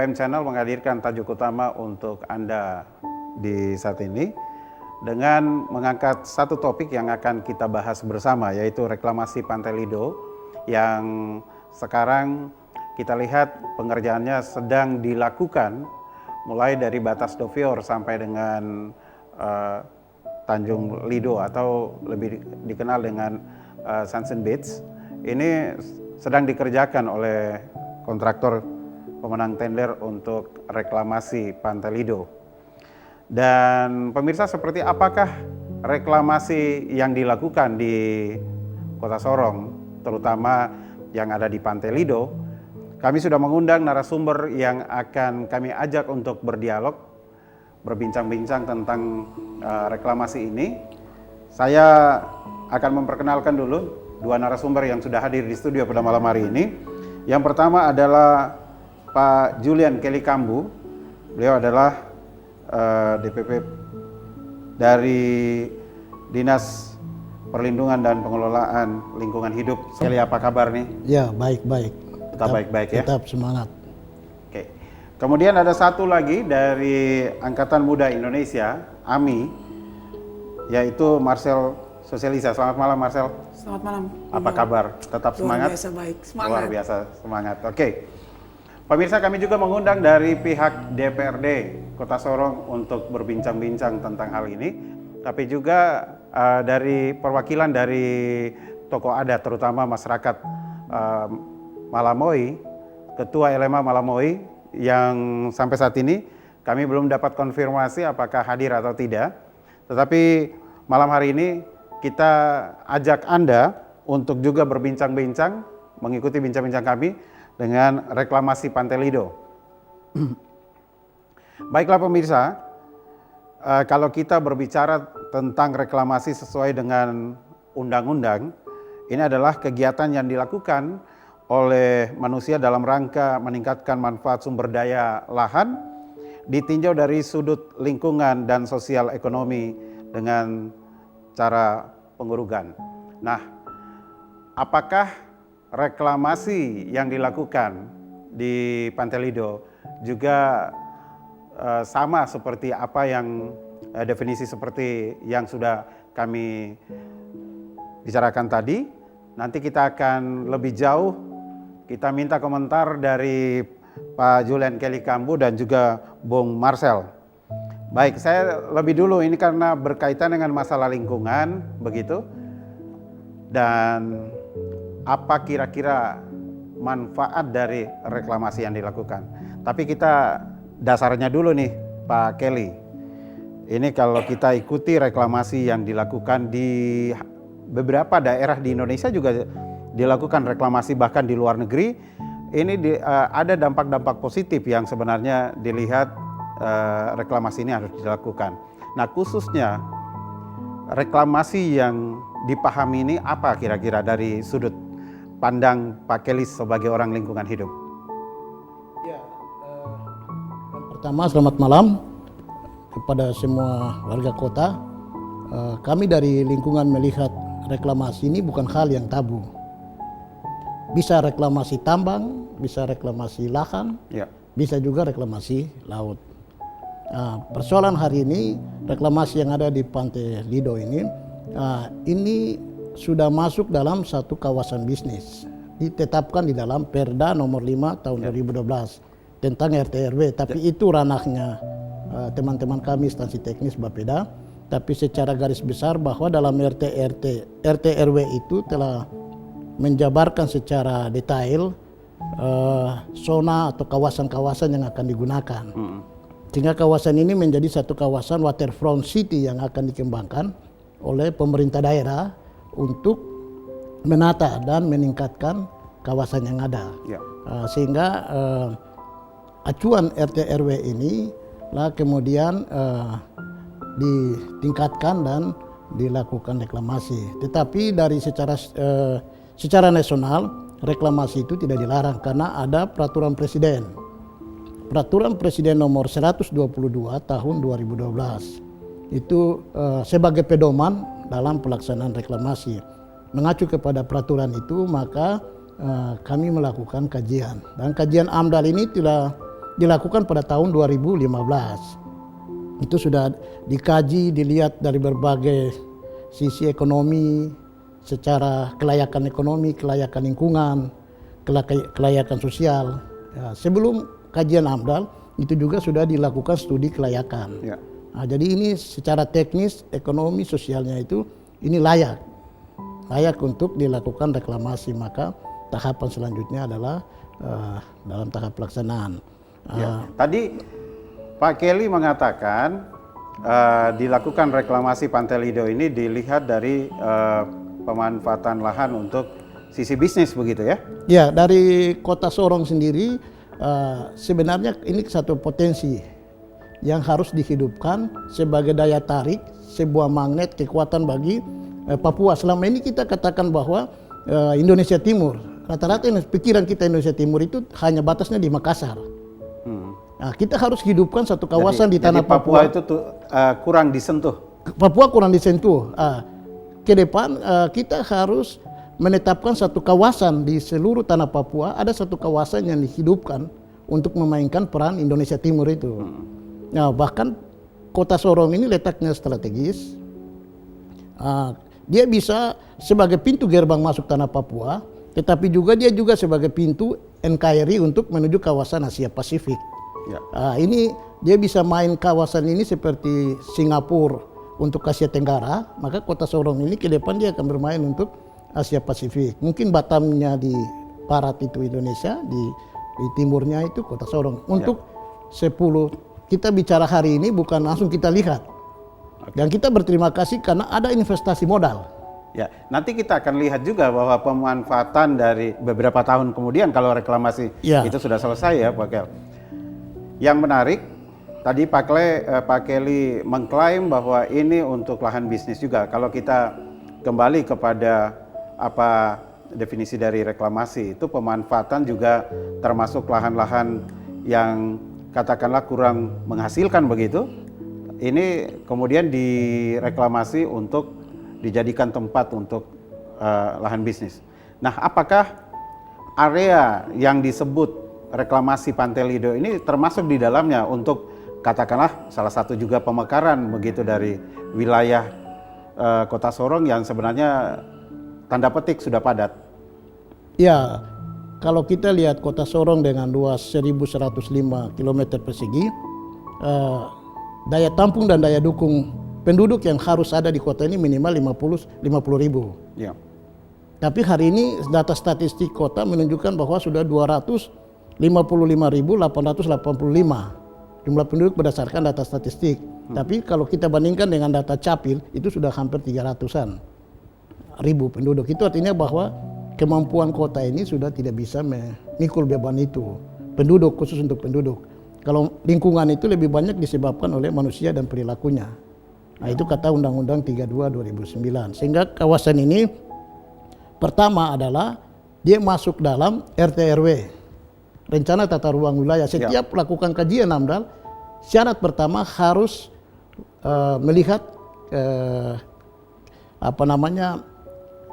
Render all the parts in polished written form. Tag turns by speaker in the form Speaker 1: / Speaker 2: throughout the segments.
Speaker 1: PM Channel menghadirkan tajuk utama untuk Anda di saat ini dengan mengangkat satu topik yang akan kita bahas bersama, yaitu reklamasi Pantai Lido yang sekarang kita lihat pengerjaannya sedang dilakukan mulai dari batas Dovior sampai dengan Tanjung Lido atau lebih dikenal dengan Sunset Beach. Ini sedang dikerjakan oleh kontraktor pemenang tender untuk reklamasi Pantai Lido. Dan pemirsa, seperti apakah reklamasi yang dilakukan di Kota Sorong, terutama yang ada di Pantai Lido? Kami sudah mengundang narasumber yang akan kami ajak untuk berdialog, berbincang-bincang tentang reklamasi ini. Saya akan memperkenalkan dulu dua narasumber yang sudah hadir di studio pada malam hari ini. Yang pertama adalah Pak Julian Kelly Kambu. Beliau adalah DPP dari Dinas Perlindungan dan Pengelolaan Lingkungan Hidup. Kelly, apa kabar nih?
Speaker 2: Ya, baik-baik.
Speaker 1: Tetap baik-baik ya?
Speaker 2: Tetap semangat.
Speaker 1: Oke. Kemudian ada satu lagi dari Angkatan Muda Indonesia, AMI, yaitu Marcel Sosialisa. Selamat malam, Marcel.
Speaker 3: Selamat malam.
Speaker 1: Apa kabar? Tetap semangat?
Speaker 3: Luar biasa baik. Semangat.
Speaker 1: Luar biasa semangat. Oke. Pemirsa, kami juga mengundang dari pihak DPRD Kota Sorong untuk berbincang-bincang tentang hal ini. Tapi juga dari perwakilan dari tokoh adat, terutama masyarakat Malamoy, Ketua LMA Malamoy, yang sampai saat ini kami belum dapat konfirmasi apakah hadir atau tidak. Tetapi malam hari ini kita ajak Anda untuk juga berbincang-bincang, mengikuti bincang-bincang kami dengan reklamasi Pantai Lido. Baiklah pemirsa, kalau kita berbicara tentang reklamasi sesuai dengan undang-undang, ini adalah kegiatan yang dilakukan oleh manusia dalam rangka meningkatkan manfaat sumber daya lahan, ditinjau dari sudut lingkungan dan sosial ekonomi dengan cara pengurugan. Nah, apakah reklamasi yang dilakukan di Pantai Lido juga sama seperti apa yang definisi seperti yang sudah kami bicarakan tadi? Nanti kita akan lebih jauh, kita minta komentar dari Pak Julian Kelly Kambu dan juga Bung Marcel. Baik, saya lebih dulu ini karena berkaitan dengan masalah lingkungan, begitu. Dan apa kira-kira manfaat dari reklamasi yang dilakukan. Tapi kita dasarnya dulu nih Pak Kelly. Ini kalau kita ikuti reklamasi yang dilakukan di beberapa daerah di Indonesia juga dilakukan reklamasi, bahkan di luar negeri. Ini ada dampak-dampak positif yang sebenarnya dilihat reklamasi ini harus dilakukan. Nah, khususnya reklamasi yang dipahami ini apa kira-kira dari sudut pandang Pak Kelly sebagai orang lingkungan hidup?
Speaker 2: Ya, yang pertama selamat malam kepada semua warga kota. Kami dari lingkungan melihat reklamasi ini bukan hal yang tabu. Bisa reklamasi tambang, bisa reklamasi lahan, ya, bisa juga reklamasi laut. Persoalan hari ini reklamasi yang ada di Pantai Lido ini sudah masuk dalam satu kawasan bisnis, ditetapkan di dalam Perda nomor 5 tahun 2012 tentang RT/RW, tapi itu ranahnya teman-teman kami instansi teknis Bapeda. Tapi secara garis besar bahwa dalam RT/RW itu telah menjabarkan secara detail zona atau kawasan-kawasan yang akan digunakan. Sehingga kawasan ini menjadi satu kawasan waterfront city yang akan dikembangkan oleh pemerintah daerah untuk menata dan meningkatkan kawasan yang ada. Ya. Sehingga acuan RT/RW ini lah kemudian ditingkatkan dan dilakukan reklamasi. Tetapi dari secara nasional reklamasi itu tidak dilarang karena ada peraturan presiden. Peraturan Presiden nomor 122 tahun 2012 itu sebagai pedoman dalam pelaksanaan reklamasi. Mengacu kepada peraturan itu, maka kami melakukan kajian. Dan kajian AMDAL ini telah dilakukan pada tahun 2015. Itu sudah dikaji, dilihat dari berbagai sisi ekonomi, secara kelayakan ekonomi, kelayakan lingkungan, kelayakan sosial. Ya, sebelum kajian AMDAL itu juga sudah dilakukan studi kelayakan. Ya. Nah, jadi ini secara teknis, ekonomi, sosialnya itu ini layak untuk dilakukan reklamasi. Maka tahapan selanjutnya adalah dalam tahap pelaksanaan.
Speaker 1: Tadi Pak Kelly mengatakan dilakukan reklamasi Pantai Lido ini dilihat dari pemanfaatan lahan untuk sisi bisnis begitu ya?
Speaker 2: Ya, dari Kota Sorong sendiri sebenarnya ini satu potensi yang harus dihidupkan sebagai daya tarik, sebuah magnet kekuatan bagi Papua. Selama ini kita katakan bahwa Indonesia Timur, rata-rata pikiran kita Indonesia Timur itu hanya batasnya di Makassar. Nah, kita harus hidupkan satu kawasan di tanah Papua.
Speaker 1: Papua itu kurang disentuh.
Speaker 2: Papua kurang disentuh. Ke depan kita harus menetapkan satu kawasan di seluruh tanah Papua, ada satu kawasan yang dihidupkan untuk memainkan peran Indonesia Timur itu. Nah, bahkan Kota Sorong ini letaknya strategis. Dia bisa sebagai pintu gerbang masuk tanah Papua, tetapi juga dia juga sebagai pintu NKRI untuk menuju kawasan Asia Pasifik. Ya. Ini dia bisa main kawasan ini seperti Singapura untuk Asia Tenggara, maka Kota Sorong ini ke depan dia akan bermain untuk Asia Pasifik. Mungkin Batamnya di barat itu Indonesia, di timurnya itu Kota Sorong. Untuk 10 kita bicara hari ini bukan langsung kita lihat. Dan kita berterima kasih karena ada investasi modal.
Speaker 1: Ya, nanti kita akan lihat juga bahwa pemanfaatan dari beberapa tahun kemudian kalau reklamasi itu sudah selesai ya Pak Kel. Yang menarik, tadi Pak Kelly mengklaim bahwa ini untuk lahan bisnis juga. Kalau kita kembali kepada apa definisi dari reklamasi, itu pemanfaatan juga termasuk lahan-lahan yang katakanlah kurang menghasilkan begitu. Ini kemudian direklamasi untuk dijadikan tempat untuk lahan bisnis. Nah, apakah area yang disebut reklamasi Pantai Lido ini termasuk di dalamnya untuk katakanlah salah satu juga pemekaran begitu dari wilayah Kota Sorong yang sebenarnya tanda petik sudah padat?
Speaker 2: Ya, kalau kita lihat Kota Sorong dengan luas 1.105 km persegi, daya tampung dan daya dukung penduduk yang harus ada di kota ini minimal 50 ribu. Ya. Tapi hari ini data statistik kota menunjukkan bahwa sudah 255.885 jumlah penduduk berdasarkan data statistik. Tapi kalau kita bandingkan dengan data Capil itu sudah hampir 300-an ribu penduduk. Itu artinya bahwa kemampuan kota ini sudah tidak bisa memikul beban itu. Penduduk, khusus untuk penduduk. Kalau lingkungan itu lebih banyak disebabkan oleh manusia dan perilakunya. Nah, itu kata Undang-Undang 32 2009. Sehingga kawasan ini pertama adalah dia masuk dalam RT/RW, rencana tata ruang wilayah. Setiap lakukan kajian AMDAL, syarat pertama harus melihat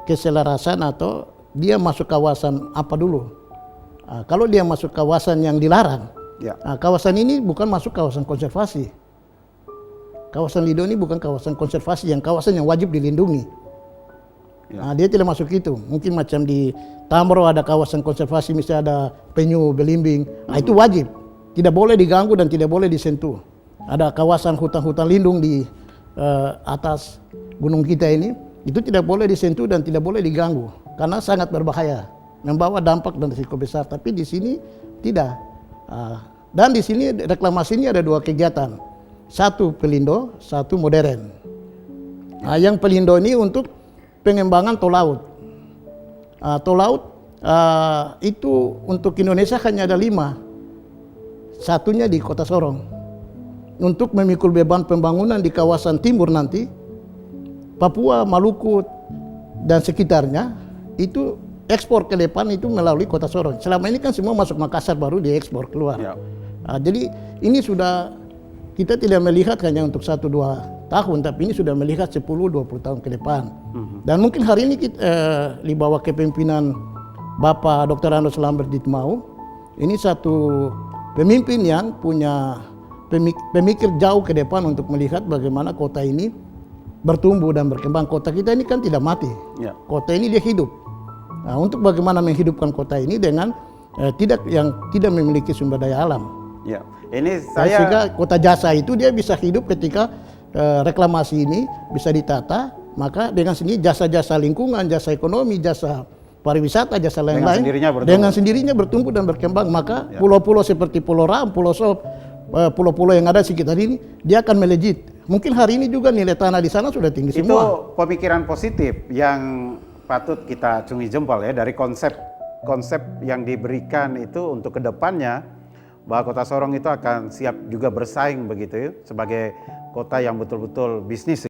Speaker 2: keselarasan atau dia masuk kawasan apa dulu. Kalau dia masuk kawasan yang dilarang, kawasan ini bukan masuk kawasan konservasi. Kawasan Lido ini bukan kawasan konservasi, kawasan yang wajib dilindungi. Dia tidak masuk itu. Mungkin macam di Tambro ada kawasan konservasi, misalnya ada penyu, belimbing. Itu wajib. Tidak boleh diganggu dan tidak boleh disentuh. Ada kawasan hutan-hutan lindung di atas gunung kita ini, itu tidak boleh disentuh dan tidak boleh diganggu. Karena sangat berbahaya. Membawa dampak dan risiko besar. Tapi di sini tidak. Dan di sini reklamasi ini ada dua kegiatan. Satu pelindo, satu modern. Yang pelindo ini untuk pengembangan tol laut. Tol laut itu untuk Indonesia hanya ada 5. Satunya di Kota Sorong. Untuk memikul beban pembangunan di kawasan timur nanti, Papua, Maluku, dan sekitarnya, itu ekspor ke depan itu melalui Kota Sorong. Selama ini kan semua masuk Makassar baru diekspor keluar. Jadi ini sudah, kita tidak melihat hanya untuk 1-2 tahun, tapi ini sudah melihat 10-20 tahun ke depan. Dan mungkin hari ini kita, di bawah kepemimpinan Bapak Dr. Andos Lambert Ditmau, ini satu pemimpin yang punya pemikir jauh ke depan untuk melihat bagaimana kota ini bertumbuh dan berkembang. Kota kita ini kan tidak mati,
Speaker 1: Ya.
Speaker 2: kota ini dia hidup. Nah, untuk bagaimana menghidupkan kota ini dengan tidak memiliki sumber daya alam.
Speaker 1: Ya, ini
Speaker 2: Sehingga kota jasa itu dia bisa hidup ketika reklamasi ini bisa ditata, maka dengan sendiri jasa-jasa lingkungan, jasa ekonomi, jasa pariwisata, jasa lain-lain dengan sendirinya bertumbuh dan berkembang. Maka pulau-pulau seperti Pulau Ram, Pulau Sop, pulau-pulau yang ada di sekitar ini dia akan melejit. Mungkin hari ini juga nilai tanah di sana sudah tinggi semua.
Speaker 1: Itu pemikiran positif yang patut kita acungi jempol ya, dari konsep yang diberikan itu untuk kedepannya, bahwa Kota Sorong itu akan siap juga bersaing begitu ya, sebagai kota yang betul-betul bisnis.